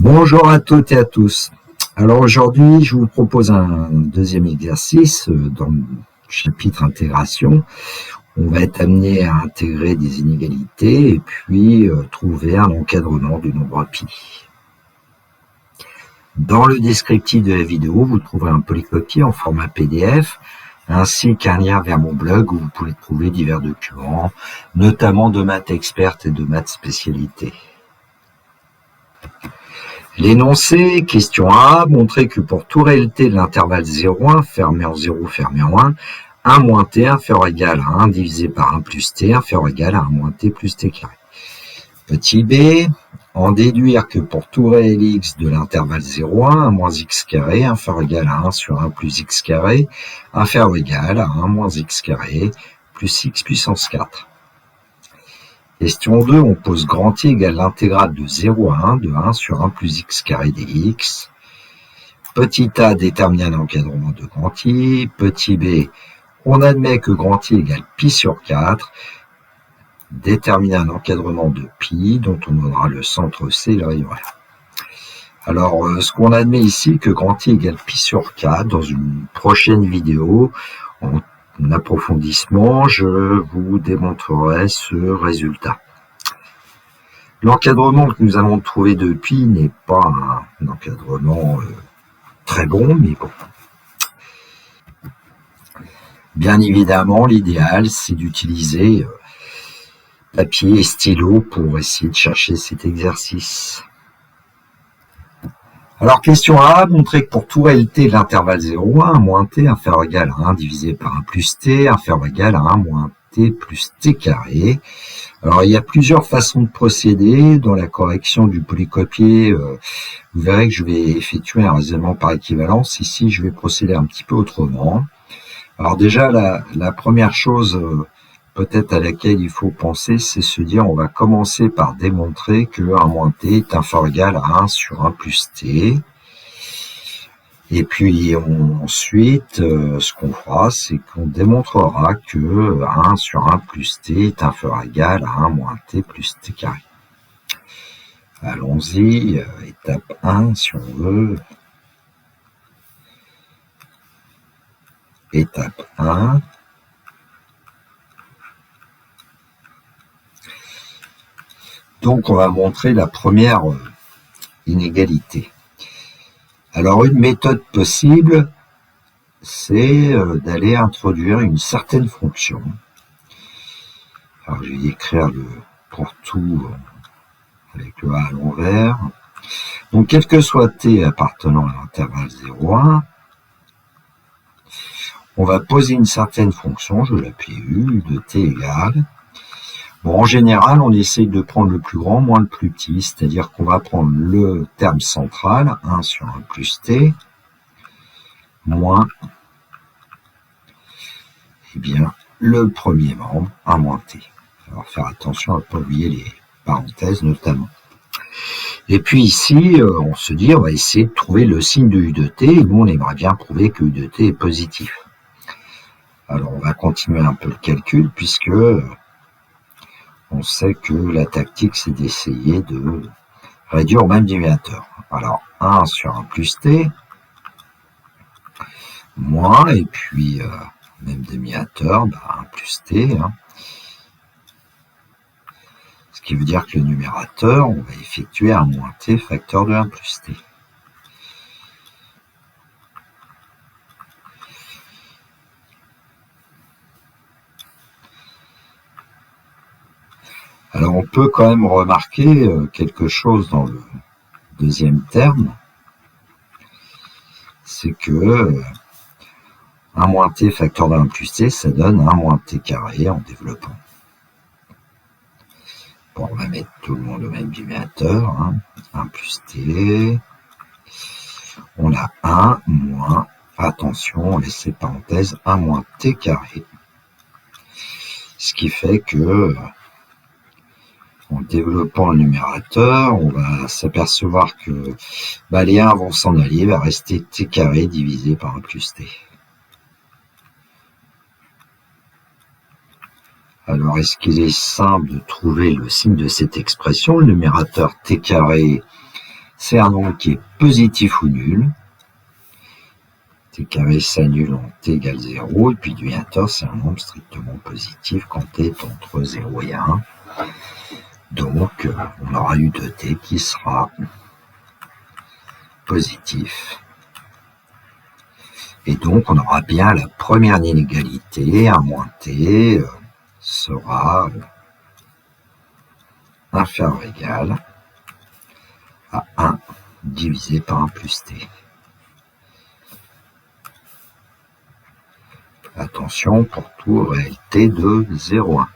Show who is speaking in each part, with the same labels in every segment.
Speaker 1: Bonjour à toutes et à tous. Alors aujourd'hui, je vous propose un deuxième exercice dans le chapitre intégration. On va être amené à intégrer des inégalités et puis trouver un encadrement du nombre pi. Dans le descriptif de la vidéo, vous trouverez un polycopier en format PDF ainsi qu'un lien vers mon blog où vous pouvez trouver divers documents, notamment de maths experte et de maths spécialité. L'énoncé, question A, montrer que pour tout réalité de l'intervalle 0,1, fermé en 0, fermé en 1, 1 moins t inférieur ou égal à 1 divisé par 1 plus t inférieur ou égal à 1 moins t plus t carré. Petit b, en déduire que pour tout réel x de l'intervalle 0,1, 1 moins x carré inférieur ou égal à 1 sur 1 plus x carré inférieur ou égal à 1 moins x carré plus x puissance 4. Question 2, on pose grand I égale l'intégrale de 0 à 1 de 1 sur 1 plus x carré dx. Petit a détermine un encadrement de grand I. Petit b, on admet que grand I égale pi sur 4. Détermine un encadrement de pi dont on donnera le centre C et le rayon R. Alors, ce qu'on admet ici, que grand I égale pi sur 4, dans une prochaine vidéo, en approfondissement, je vous démontrerai ce résultat. L'encadrement que nous allons trouver de pi n'est pas un encadrement très bon, mais bon. Bien évidemment, l'idéal, c'est d'utiliser papier et stylo pour essayer de chercher cet exercice. Alors, question A, montrer que pour tout réalité de l'intervalle 0,1, 1 moins t inférieur ou égal à 1 divisé par 1 plus t inférieur ou égal à 1 moins t plus t carré. Alors, il y a plusieurs façons de procéder. Dans la correction du polycopier, vous verrez que je vais effectuer un raisonnement par équivalence. Ici, je vais procéder un petit peu autrement. Alors déjà, la première chose peut-être à laquelle il faut penser, c'est se dire, on va commencer par démontrer que 1 moins t est inférieur ou égal à 1 sur 1 plus t. Et puis ensuite, ce qu'on fera, c'est qu'on démontrera que 1 sur 1 plus t est inférieur ou égal à 1 moins t plus t carré. Allons-y, étape 1 si on veut. Étape 1. Donc, on va montrer la première inégalité. Alors, une méthode possible, c'est d'aller introduire une certaine fonction. Alors, je vais écrire le pour tout avec le a à l'envers. Donc, quel que soit t appartenant à l'intervalle 0,1, on va poser une certaine fonction, je l'appelle u, de t égale. Bon, en général, on essaye de prendre le plus grand moins le plus petit, c'est-à-dire qu'on va prendre le terme central, 1 sur 1 plus t, moins, eh bien, le premier membre, 1 moins t. Alors, faire attention à ne pas oublier les parenthèses, notamment. Et puis ici, on se dit, on va essayer de trouver le signe de u de t, et nous, on aimerait bien prouver que u de t est positif. Alors, on va continuer un peu le calcul, puisque on sait que la tactique, c'est d'essayer de réduire au même dénominateur. Alors, 1 sur 1 plus t, moins, et puis, même dénominateur, 1 plus t. Ce qui veut dire que le numérateur, on va effectuer 1 moins t facteur de 1 plus t. Alors, on peut quand même remarquer quelque chose dans le deuxième terme, c'est que 1 moins t facteur de 1 plus t, ça donne 1 moins t carré en développant. Bon, on va mettre tout le monde au même dénominateur, 1 plus t, on a 1 moins, attention, on laisse ces parenthèses, 1 moins t carré. Ce qui fait que, en développant le numérateur, on va s'apercevoir que les 1 vont s'en aller, il va rester t carré divisé par 1 plus t. Alors, est-ce qu'il est simple de trouver le signe de cette expression? Le numérateur t carré, c'est un nombre qui est positif ou nul. T carré s'annule en t égale 0, et puis le dénominateur, c'est un nombre strictement positif quand t est entre 0 et 1. Donc, on aura eu 2t qui sera positif. Et donc, on aura bien la première inégalité, 1 moins t sera inférieur ou égal à 1 divisé par 1 plus t. Attention pour tout réel t de 0,1.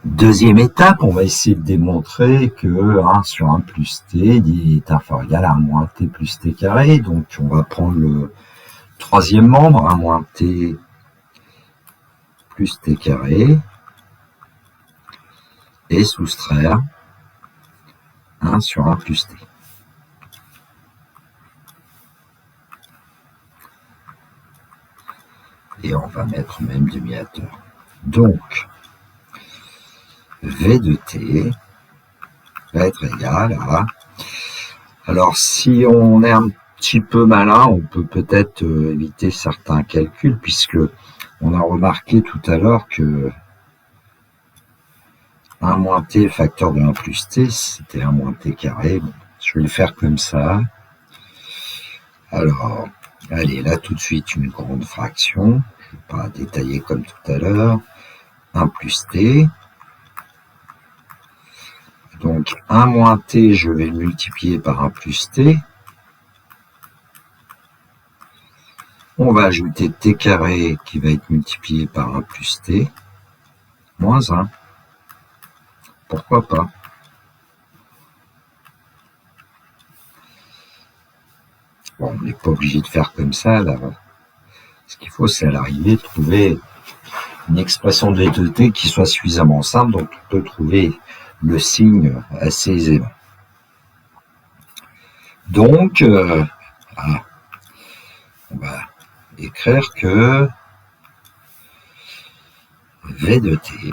Speaker 1: Deuxième étape, on va essayer de démontrer que 1 sur 1 plus t est inférieur ou égal à 1 moins t plus t carré. Donc on va prendre le troisième membre, 1 moins t plus t carré, et soustraire 1 sur 1 plus t. Et on va mettre le même dénominateur. Donc, V de t va être égal à... Alors, si on est un petit peu malin, on peut peut-être éviter certains calculs, puisque on a remarqué tout à l'heure que 1 moins t facteur de 1 plus t, c'était 1 moins t carré. Bon, je vais le faire comme ça. Alors, allez, là tout de suite une grande fraction. Je ne vais pas détailler comme tout à l'heure. 1 plus t. Donc 1 moins t, je vais le multiplier par 1 plus t. On va ajouter t carré qui va être multiplié par 1 plus t, moins 1. Pourquoi pas? Bon, on n'est pas obligé de faire comme ça, là. Ce qu'il faut, c'est à l'arrivée trouver une expression de v de t qui soit suffisamment simple, donc on peut trouver le signe assez aisément. Donc, on va écrire que v de t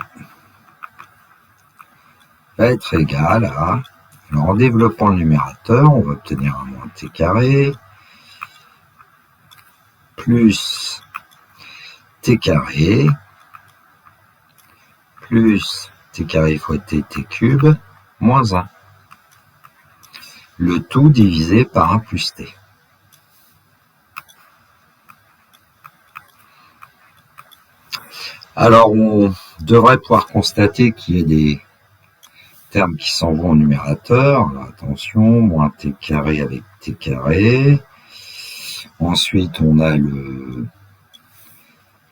Speaker 1: va être égal à... Alors, en développant le numérateur, on va obtenir 1 moins t carré plus t carré plus t carré fois t cube moins 1. Le tout divisé par 1 plus t. Alors, on devrait pouvoir constater qu'il y a des termes qui s'en vont au numérateur. Alors, attention, moins t carré avec t carré. Ensuite, on a le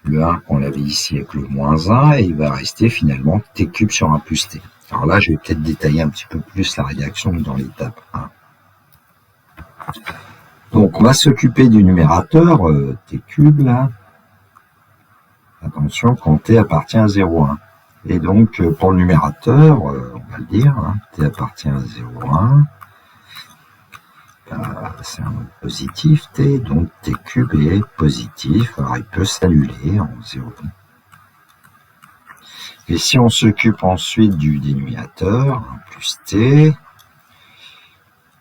Speaker 1: 1 qu'on avait ici avec le moins 1, et il va rester finalement t cube sur 1 plus t. Alors là, je vais peut-être détailler un petit peu plus la réaction dans l'étape 1. Donc, on va s'occuper du numérateur, t cube, là. Attention, quand t appartient à 0,1. Et donc, pour le numérateur, on va le dire, hein, t appartient à 0,1. C'est un nombre positif, t, donc t cube est positif. Alors, il peut s'annuler en 0,1. Et si on s'occupe ensuite du dénominateur, 1 plus t,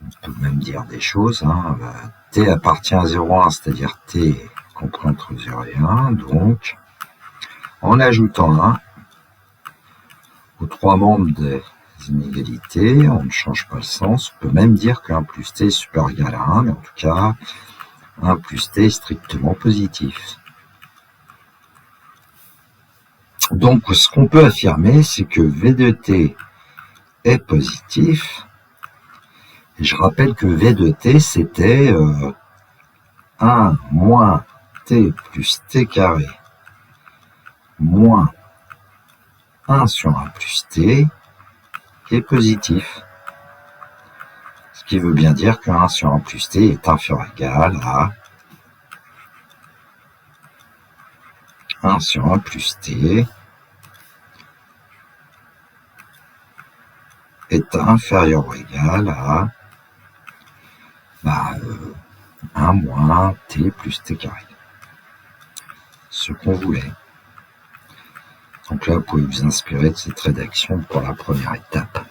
Speaker 1: on peut même dire des choses, hein, t appartient à 0,1, c'est-à-dire t compris entre 0 et 1, donc en ajoutant 1 aux trois membres des inégalités, on ne change pas le sens, on peut même dire que 1 plus t est supérieur ou égal à 1, mais en tout cas, 1 plus t est strictement positif. Donc, ce qu'on peut affirmer, c'est que v de t est positif. Et je rappelle que v de t, c'était 1 moins t plus t carré moins 1 sur 1 plus t qui est positif. Ce qui veut bien dire que 1 sur 1 plus t est inférieur ou égal à 1 sur 1 plus t est inférieur ou égal à 1 moins t plus t carré. Ce qu'on voulait. Donc là, vous pouvez vous inspirer de cette rédaction pour la première étape.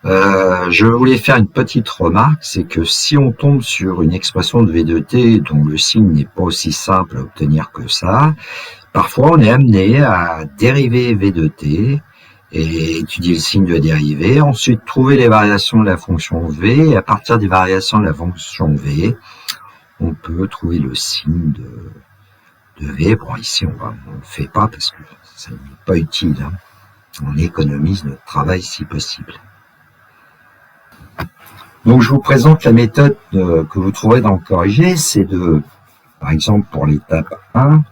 Speaker 1: Je voulais faire une petite remarque, c'est que si on tombe sur une expression de V de t dont le signe n'est pas aussi simple à obtenir que ça, parfois on est amené à dériver V de t et étudier le signe de la dérivée, ensuite trouver les variations de la fonction V, et à partir des variations de la fonction V, on peut trouver le signe de V. Bon, ici on ne le fait pas parce que ça n'est pas utile, hein. On économise notre travail si possible. Donc je vous présente la méthode que vous trouverez dans le corrigé, c'est par exemple pour l'étape 1,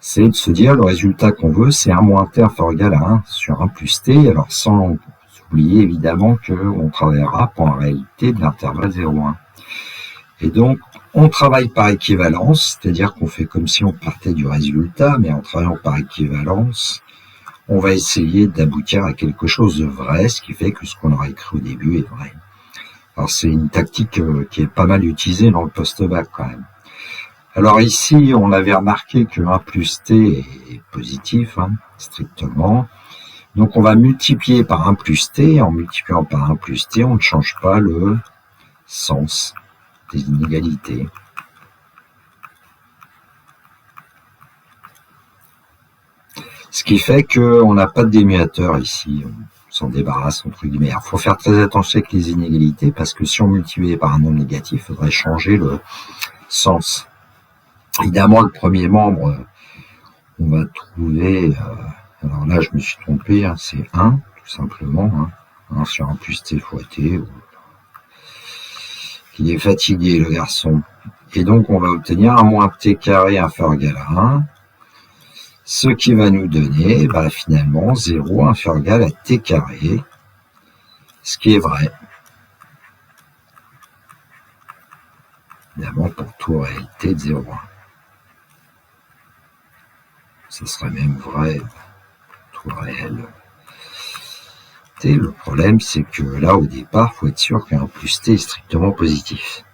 Speaker 1: c'est de se dire le résultat qu'on veut, c'est 1 moins t inférieur égal à 1 sur 1 plus t, alors sans oublier évidemment qu'on travaillera pour la réalité de l'intervalle 0,1. Et donc, on travaille par équivalence, c'est-à-dire qu'on fait comme si on partait du résultat, mais en travaillant par équivalence, on va essayer d'aboutir à quelque chose de vrai, ce qui fait que ce qu'on aura écrit au début est vrai. Alors c'est une tactique qui est pas mal utilisée dans le post-bac quand même. Alors ici, on avait remarqué que 1 plus t est positif, hein, strictement. Donc on va multiplier par 1 plus t. En multipliant par 1 plus t, on ne change pas le sens des inégalités. Ce qui fait qu'on n'a pas de dénominateur ici, on s'en débarrasse entre guillemets. Il faut faire très attention avec les inégalités parce que si on multiplie par un nombre négatif, il faudrait changer le sens. Évidemment, le premier membre, on va trouver, alors là je me suis trompé, hein, c'est 1 tout simplement, hein, 1 sur 1 plus t fois t. Il est fatigué le garçon. Et donc on va obtenir 1 moins t carré inférieur égal à 1. Ce qui va nous donner, finalement, 0 inférieur égal à t carré, ce qui est vrai. Évidemment, pour tout réel t de 0,1. Ce serait même vrai pour tout réel t. Le problème, c'est que là, au départ, il faut être sûr qu'un plus t est strictement positif.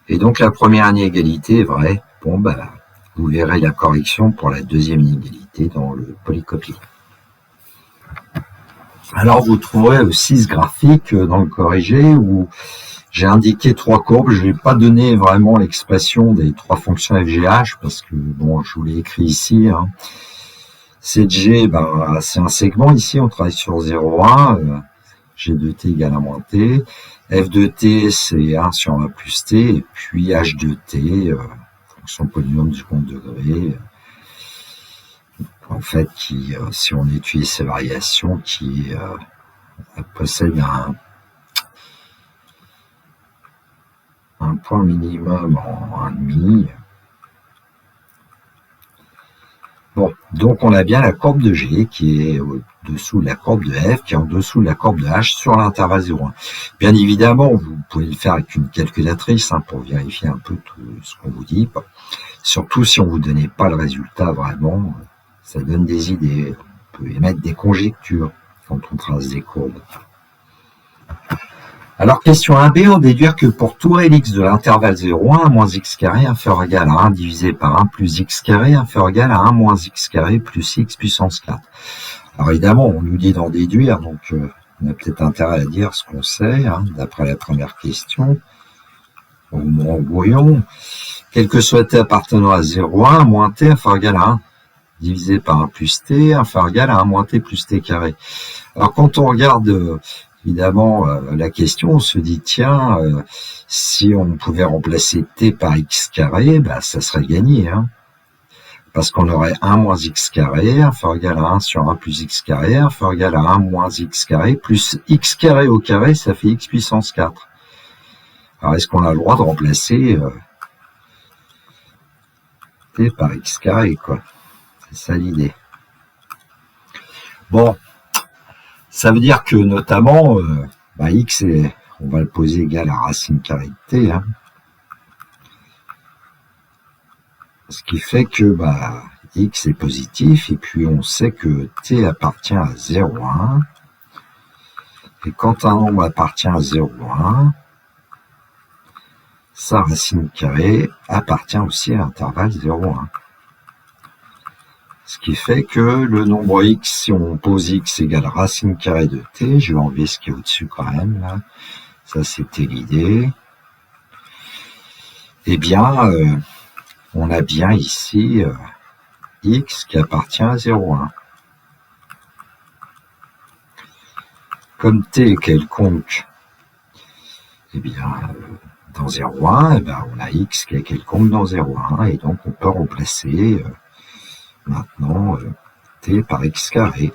Speaker 1: Et donc, la première inégalité est vraie. Bon, vous verrez la correction pour la deuxième inégalité dans le polycopier. Alors, vous trouverez aussi ce graphique dans le corrigé où j'ai indiqué 3 courbes. Je n'ai pas donné vraiment l'expression des 3 fonctions FGH parce que, bon, je vous l'ai écrit ici. Hein. CG, c'est un segment ici, on travaille sur 0,1. G de t égale 1 moins t. F de t, c'est 1 sur 1 plus t. Et puis H de t, fonction polynôme du second degré, en fait, qui, si on étudie ces variations, qui possède un point minimum en 1,5. Bon, donc on a bien la courbe de G qui est au-dessous de la courbe de F, qui est en dessous de la courbe de H sur l'intervalle 0,1. Bien évidemment, vous pouvez le faire avec une calculatrice pour vérifier un peu tout ce qu'on vous dit. Surtout si on ne vous donnait pas le résultat vraiment, ça donne des idées. On peut émettre des conjectures quand on trace des courbes. Alors, question 1b, on déduire que pour tout réel x de l'intervalle 0,1, 1 moins x carré inférieur égal à 1 divisé par 1 plus x carré inférieur égal à 1 moins x carré plus x puissance 4. Alors évidemment, on nous dit d'en déduire, donc on a peut-être intérêt à dire ce qu'on sait, hein, d'après la première question. Au moins, voyons, quel que soit t appartenant à 0,1, 1 moins t inférieur égal à 1 divisé par 1 plus t inférieur égal à 1 moins t plus t carré. Alors quand on regarde... Évidemment, la question, on se dit, tiens, si on pouvait remplacer t par x carré, ça serait gagné, hein, parce qu'on aurait 1 moins x carré, inférieur égal à 1 sur 1 plus x carré, inférieur égal à 1 moins x carré, plus x carré au carré, ça fait x puissance 4. Alors, est-ce qu'on a le droit de remplacer t par x carré, quoi? C'est ça l'idée. Bon. Ça veut dire que, notamment, x, on va le poser égal à racine carrée de t. Hein. Ce qui fait que x est positif, et puis on sait que t appartient à 0,1. Et quand un nombre appartient à 0,1, sa racine carrée appartient aussi à l'intervalle 0,1. Ce qui fait que le nombre x, si on pose x égale racine carrée de t, je vais enlever ce qui est au-dessus quand même, là. Ça, c'était l'idée. Eh bien, on a bien ici x qui appartient à 0,1. Comme t est quelconque, eh bien, dans 0,1, eh bien, on a x qui est quelconque dans 0,1, et donc on peut remplacer maintenant t par x carré.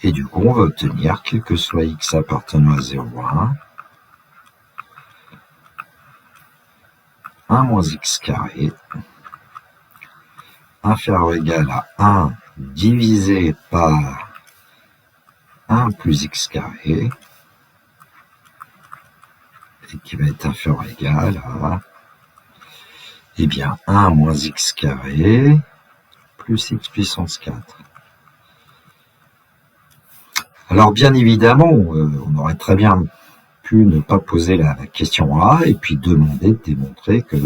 Speaker 1: Et du coup, on va obtenir, quel que soit x appartenant à 0,1, 1 moins x carré, inférieur ou égal à 1 divisé par 1 plus x carré, et qui va être inférieur ou égal à, eh bien, 1 moins x carré plus x puissance 4. Alors, bien évidemment, on aurait très bien pu ne pas poser la question A et puis demander de démontrer que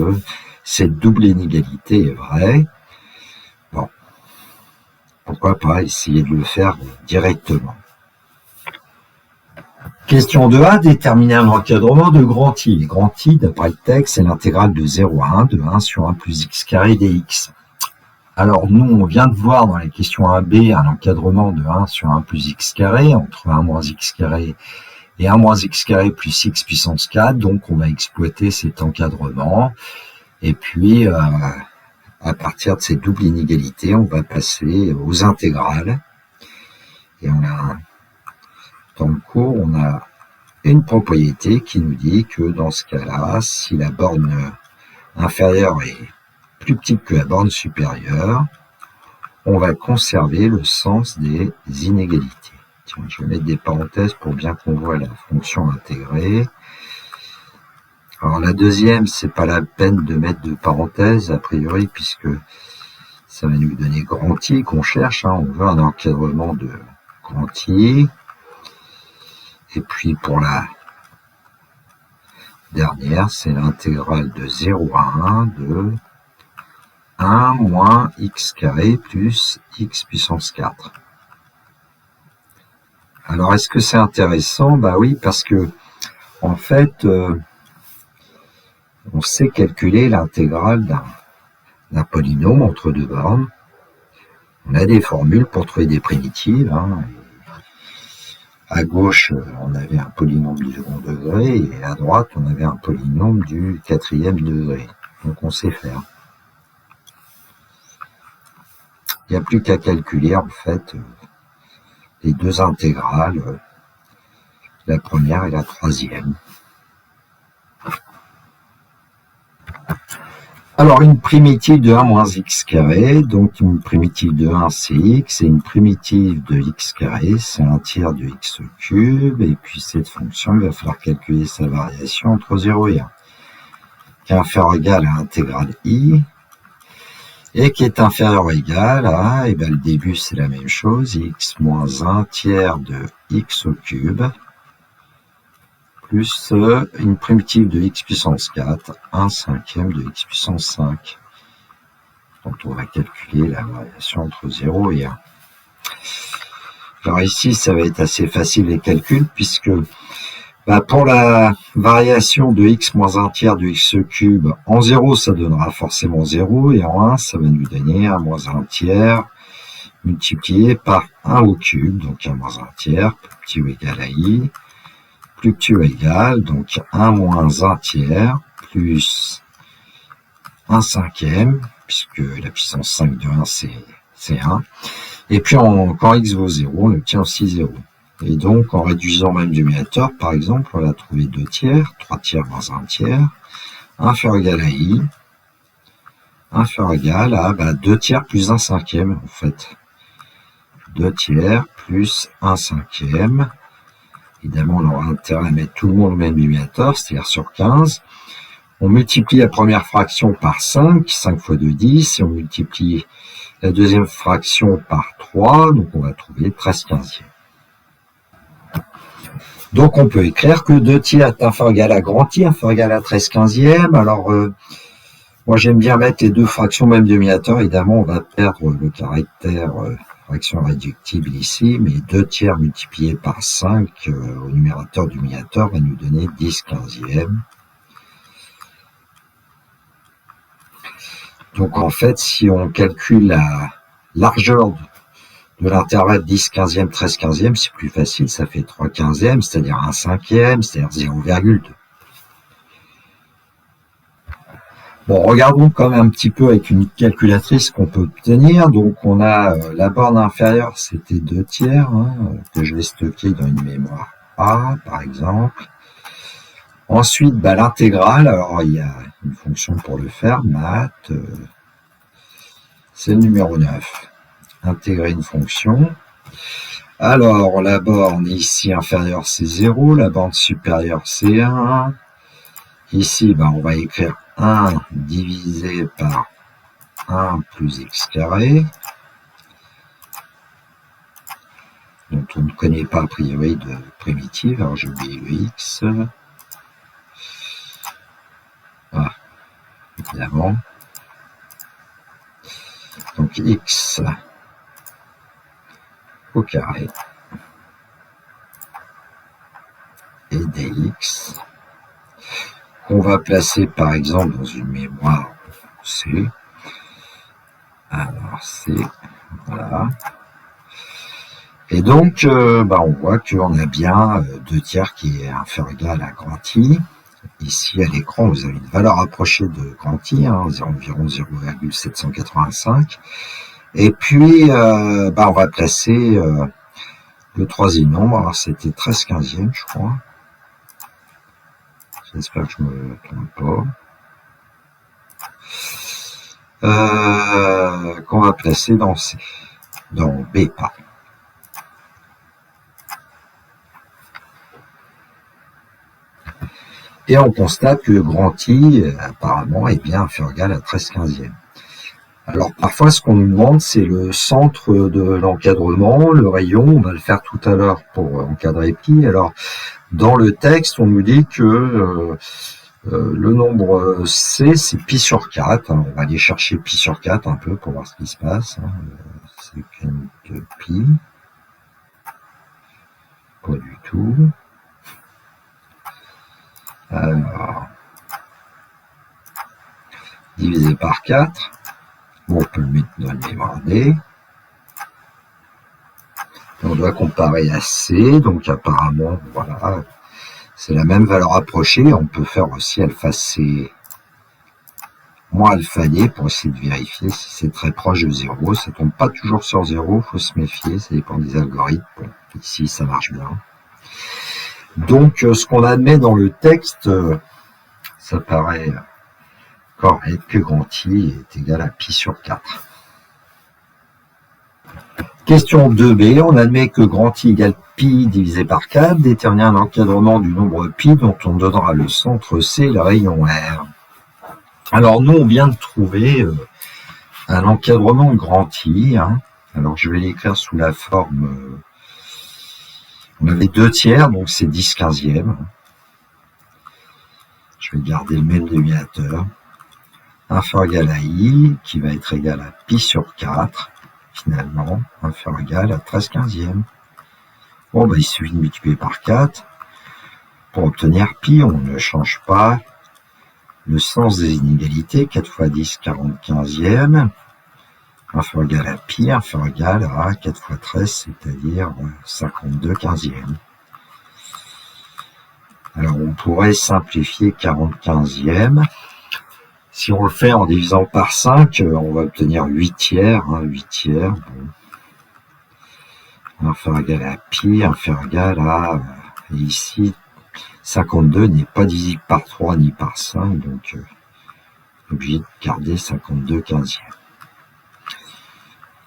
Speaker 1: cette double inégalité est vraie. Bon, pourquoi pas essayer de le faire directement. Question 2A, déterminer un encadrement de grand I. Grand I, d'après le texte, c'est l'intégrale de 0 à 1, de 1 sur 1 plus x carré dx. Alors, nous, on vient de voir dans la question 1B un encadrement de 1 sur 1 plus x carré, entre 1 moins x carré et 1 moins x carré plus x puissance 4. Donc, on va exploiter cet encadrement. Et puis, à partir de ces doubles inégalités, on va passer aux intégrales. Et on a, dans le cours, on a une propriété qui nous dit que dans ce cas-là, si la borne inférieure est plus petite que la borne supérieure, on va conserver le sens des inégalités. Tiens, je vais mettre des parenthèses pour bien qu'on voit la fonction intégrée. Alors la deuxième, c'est pas la peine de mettre de parenthèses a priori, puisque ça va nous donner grand I qu'on cherche. On veut un encadrement de grand I. Et puis pour la dernière, c'est l'intégrale de 0 à 1 de 1 moins x carré plus x puissance 4. Alors, est-ce que c'est intéressant? Bah oui, parce que, en fait, on sait calculer l'intégrale d'un polynôme entre deux bornes. On a des formules pour trouver des primitives. À gauche, on avait un polynôme du second degré, et à droite, on avait un polynôme du quatrième degré. Donc, on sait faire. Il n'y a plus qu'à calculer, en fait, les deux intégrales, la première et la troisième. Alors, une primitive de 1 moins x carré, donc une primitive de 1, c'est x, et une primitive de x carré, c'est un tiers de x au cube, et puis cette fonction, il va falloir calculer sa variation entre 0 et 1, qui est inférieure ou égale à l'intégrale i, et qui est inférieur ou égal à, et bien le début c'est la même chose, x moins 1 tiers de x au cube, plus une primitive de x puissance 4, 1 cinquième de x puissance 5. Donc on va calculer la variation entre 0 et 1. Alors ici, ça va être assez facile les calculs, puisque pour la variation de x moins 1 tiers de x cube, en 0, ça donnera forcément 0, et en 1, ça va nous donner 1 moins 1 tiers multiplié par 1 au cube, donc 1 moins 1 tiers, plus petit ou égal à i, plus petit ou égal, donc 1 moins 1 tiers, plus 1 cinquième, puisque la puissance 5 de 1, c'est 1. Et puis, quand x vaut 0, on obtient aussi 0. Et donc, en réduisant même du numérateur, par exemple, on va trouver 2 tiers, 3 tiers moins 1 tiers, inférieur ou égal à i, inférieur ou égal à 2 tiers plus 1 cinquième, en fait. 2 tiers plus 1 cinquième. Évidemment, on aura intérêt à mettre tout le monde au même numérateur, c'est-à-dire sur 15. On multiplie la première fraction par 5, 5 fois 2, 10, et on multiplie la deuxième fraction par 3, donc on va trouver 13 quinzièmes. Donc on peut écrire que 2 tiers est inférieur ou égal à grand I, inférieur ou égal à 13 quinzièmes. Alors Moi, j'aime bien mettre les deux fractions même dominateur. Évidemment, on va perdre le caractère fraction réductible ici, mais 2 tiers multiplié par 5 au numérateur du dominateur va nous donner 10/15e. Donc, en fait, si on calcule la largeur de l'intervalle 10/15e, 13/15e, c'est plus facile, ça fait 3/15e, c'est-à-dire 1/5e, c'est-à-dire 0,2. Bon, regardons quand même un petit peu avec une calculatrice qu'on peut obtenir. Donc, on a la borne inférieure, c'était 2 tiers, que je vais stocker dans une mémoire A, par exemple. Ensuite, l'intégrale, alors il y a une fonction pour le faire, math, c'est le numéro 9. Intégrer une fonction. Alors, la borne ici inférieure, c'est 0, la borne supérieure, c'est 1. Ici, on va écrire 1 divisé par 1 plus x carré, dont on ne connaît pas a priori de primitive, alors j'ai oublié le x. Ah, évidemment. Donc x au carré et dx, qu'on va placer par exemple dans une mémoire C. Alors C, voilà. Et donc, on voit qu'on a bien 2 tiers qui est inférieur ou égal à grand I. Ici, à l'écran, vous avez une valeur approchée de grand I, environ 0,785. Et puis, on va placer le troisième nombre. Alors, c'était 13/15e, je crois. J'espère que je me trompe pas. Qu'on va placer dans C. Dans B, pas. Et on constate que grand I, apparemment, est bien inférieur ou égal à 13/15e. Alors parfois, ce qu'on nous demande, c'est le centre de l'encadrement, le rayon. On va le faire tout à l'heure pour encadrer pi. Alors, dans le texte, on nous dit que le nombre C, c'est pi sur 4. On va aller chercher pi sur 4 un peu pour voir ce qui se passe. C'est de pi. Pas du tout. Alors, divisé par 4. Bon, on peut le mettre dans le mémoire D. On doit comparer à C, donc apparemment, voilà, c'est la même valeur approchée. On peut faire aussi alpha C moins alpha D pour essayer de vérifier si c'est très proche de 0. Ça tombe pas toujours sur 0, il faut se méfier, ça dépend des algorithmes. Bon, ici, ça marche bien. Donc, ce qu'on admet dans le texte, ça paraît correct que grand I est égal à pi sur 4. Question 2b, on admet que grand I égale pi divisé par 4, déterminer un encadrement du nombre pi dont on donnera le centre C et le rayon R. Alors nous, on vient de trouver un encadrement de grand I. Alors je vais l'écrire sous la forme... on avait 2 tiers, donc c'est 10/15e. Je vais garder le même dénominateur. Inférieur égal à I, qui va être égal à pi sur 4. Finalement, inférieur égal à 13/15e. Bon, il suffit de multiplier par 4. Pour obtenir pi, on ne change pas le sens des inégalités. 4 fois 10, 40/15e. Inférieur égal à pi, inférieur égal à 4 fois 13, c'est-à-dire 52/15e. Alors, on pourrait simplifier 40/15e. Si on le fait en divisant par 5, on va obtenir 8 tiers. 8 tiers, bon. Inférieur égal à pi, inférieur égal à... ici, 52 n'est pas divisible par 3 ni par 5, donc obligé de garder 52/15e.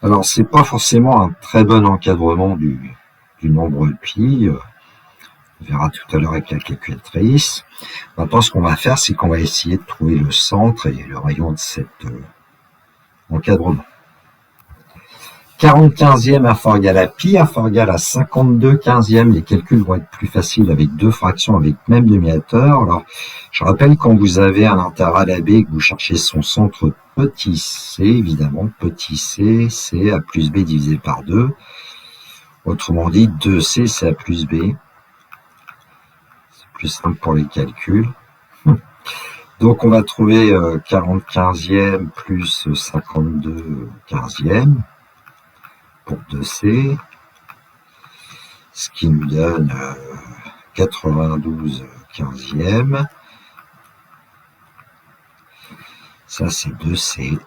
Speaker 1: Alors, c'est pas forcément un très bon encadrement du nombre pi. On verra tout à l'heure avec la calculatrice. Maintenant, ce qu'on va faire, c'est qu'on va essayer de trouver le centre et le rayon de cet encadrement. 40/15e inférieur égal à pi, inférieur égal à 52/15e. Les calculs vont être plus faciles avec deux fractions avec même demi-hauteur. Alors, je rappelle, quand vous avez un intervalle AB et que vous cherchez son centre petit c, évidemment, petit c, c'est A plus B divisé par 2. Autrement dit, 2c, c'est A plus B. C'est plus simple pour les calculs. Donc, on va trouver 40/15e plus 52/15e. Pour 2C, ce qui nous donne 92/15e. Ça, c'est 2C.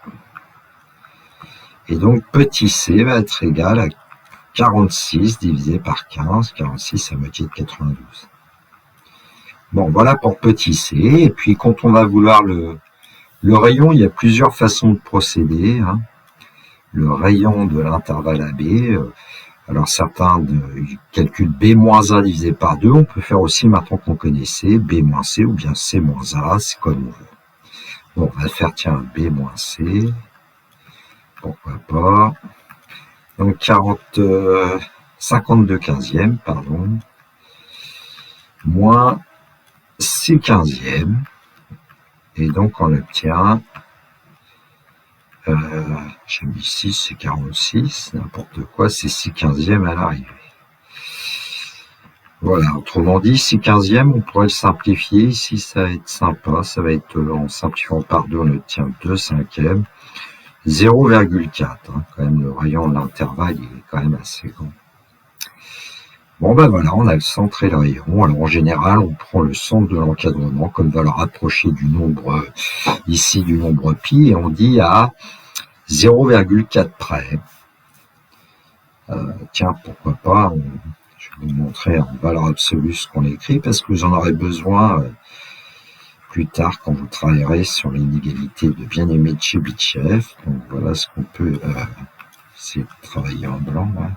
Speaker 1: Et donc, petit c va être égal à 46 divisé par 15. 46, c'est la moitié de 92. Bon, voilà pour petit c. Et puis, quand on va vouloir le rayon, il y a plusieurs façons de procéder, hein. Le rayon de l'intervalle AB, alors certains calculent B-1 divisé par 2, on peut faire aussi maintenant qu'on connaît C, B-C ou bien C-A, c'est comme on veut. Bon, on va faire, tiens, B-C, pourquoi pas. Donc 52/15e, pardon, moins C-15e, et donc on obtient... j'ai mis 6, c'est 46, n'importe quoi, c'est 6/15e à l'arrivée. Voilà, autrement dit, 6/15e, on pourrait le simplifier. Ici, ça va être sympa, ça va être, en simplifiant par 2, on obtient 2/5, 0,4. Hein, quand même, le rayon de l'intervalle, il est quand même assez grand. Bon, ben voilà, on a le centre et le rayon. Alors, en général, on prend le centre de l'encadrement comme valeur rapprochée du nombre, ici, du nombre pi, et on dit à 0,4 près. Tiens, pourquoi pas, je vais vous montrer en valeur absolue ce qu'on écrit, parce que vous en aurez besoin plus tard quand vous travaillerez sur l'inégalité de bien-aimé de Chebyshev. Donc voilà ce qu'on peut essayer de travailler en blanc. Hein.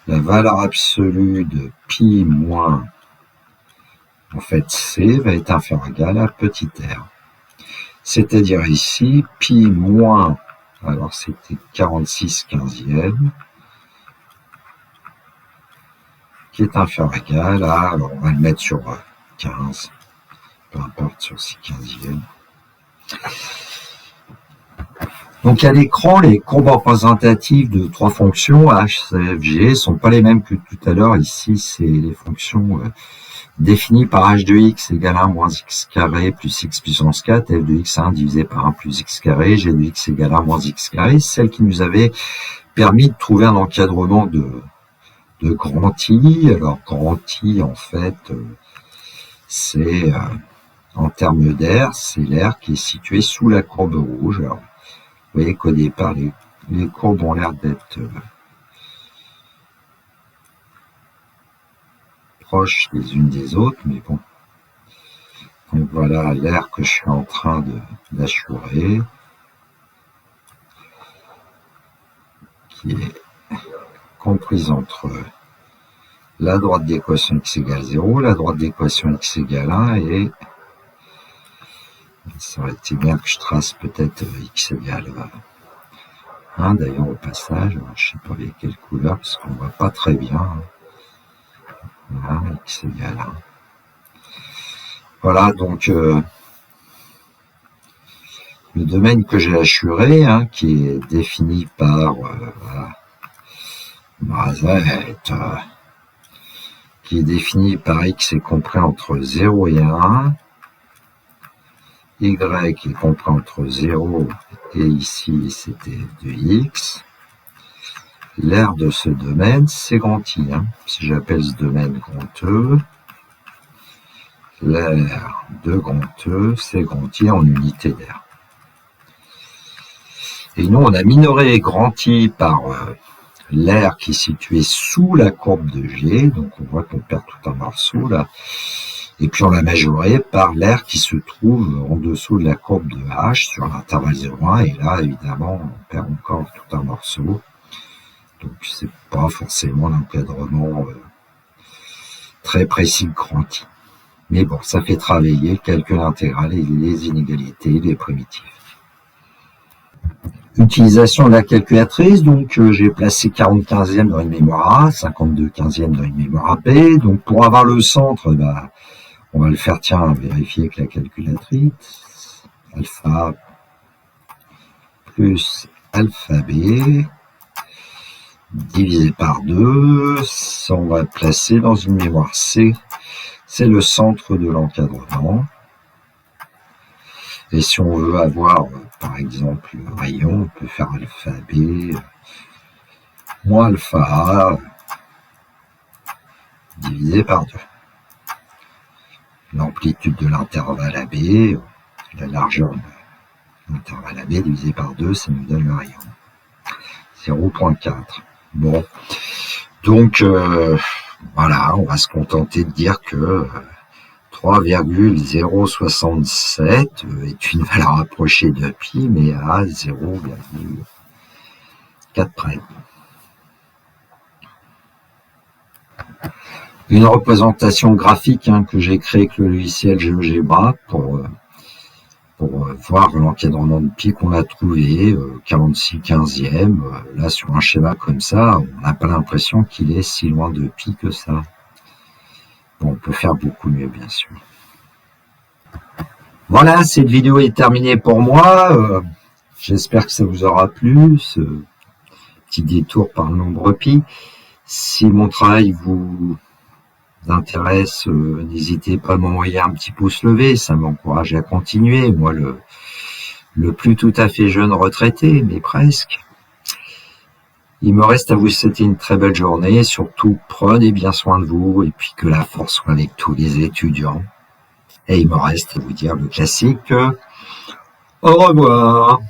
Speaker 1: La valeur absolue de pi moins, en fait, c va être inférieur ou égal à petit r. C'est-à-dire ici, pi moins, alors c'était 46/15e, qui est inférieur ou égal à, alors on va le mettre sur 15, peu importe, sur 6/15e. Donc à l'écran, les courbes représentatives de trois fonctions h, c, f, g sont pas les mêmes que tout à l'heure. Ici, c'est les fonctions définies par h de x égale 1 moins x carré plus x puissance 4, f de x 1 divisé par 1 plus x carré, g de x égale 1 moins x carré, celle qui nous avait permis de trouver un encadrement de grand I. Alors grand I, en fait, c'est en termes d'air, c'est l'air qui est situé sous la courbe rouge. Alors, vous voyez qu'au départ, les courbes ont l'air d'être proches les unes des autres, mais bon. Donc voilà l'air que je suis en train d'assurer, qui est comprise entre la droite d'équation x égale 0, la droite d'équation x égale 1, et ça aurait été bien que je trace peut-être x égale 1, d'ailleurs au passage, alors, je ne sais pas avec quelle couleur, parce qu'on ne voit pas très bien. Voilà, x égale 1. Voilà, donc le domaine que j'ai assuré, hein, qui est défini par qui est défini par x est compris entre 0 et 1, y est compris entre 0 et ici c'était de x. L'aire de ce domaine, c'est grand I. Hein. Si j'appelle ce domaine grand E, l'aire de grand E, c'est grand I en unité d'air. Et nous, on a minoré grand I par l'aire qui est situé sous la courbe de G, donc on voit qu'on perd tout un morceau là, et puis on l'a majoré par l'aire qui se trouve en dessous de la courbe de H sur l'intervalle 0,1, et là évidemment on perd encore tout un morceau, donc c'est pas forcément l'encadrement très précis de grand I. Mais bon, ça fait travailler le calcul intégral et les inégalités, les primitifs. Utilisation de la calculatrice, donc j'ai placé 40 15e dans une mémoire A, 52 15e dans une mémoire B. Donc pour avoir le centre, on va le faire, tiens, vérifier avec la calculatrice. Alpha plus alpha B divisé par 2, on va le placer dans une mémoire C. C'est le centre de l'encadrement. Et si on veut avoir, par exemple, le rayon, on peut faire alpha B moins alpha A divisé par 2. L'amplitude de l'intervalle AB, la largeur de l'intervalle AB divisé par 2, ça nous donne le rayon. 0,4. Bon, donc voilà, on va se contenter de dire que 3,067 est une valeur approchée de pi, mais à 0,4 près. Une représentation graphique que j'ai créée avec le logiciel GeoGebra pour voir l'encadrement de pi qu'on a trouvé, 46 15e. Là, sur un schéma comme ça, on n'a pas l'impression qu'il est si loin de pi que ça. Bon, on peut faire beaucoup mieux, bien sûr. Voilà, cette vidéo est terminée pour moi. J'espère que ça vous aura plu, ce petit détour par le nombre pi. Si mon travail vous intéresse, n'hésitez pas à m'envoyer un petit pouce levé, ça m'encourage à continuer. Moi, le plus tout à fait jeune retraité, mais presque. Il me reste à vous souhaiter une très belle journée. Surtout, prenez bien soin de vous et puis que la force soit avec tous les étudiants. Et il me reste à vous dire le classique. Au revoir.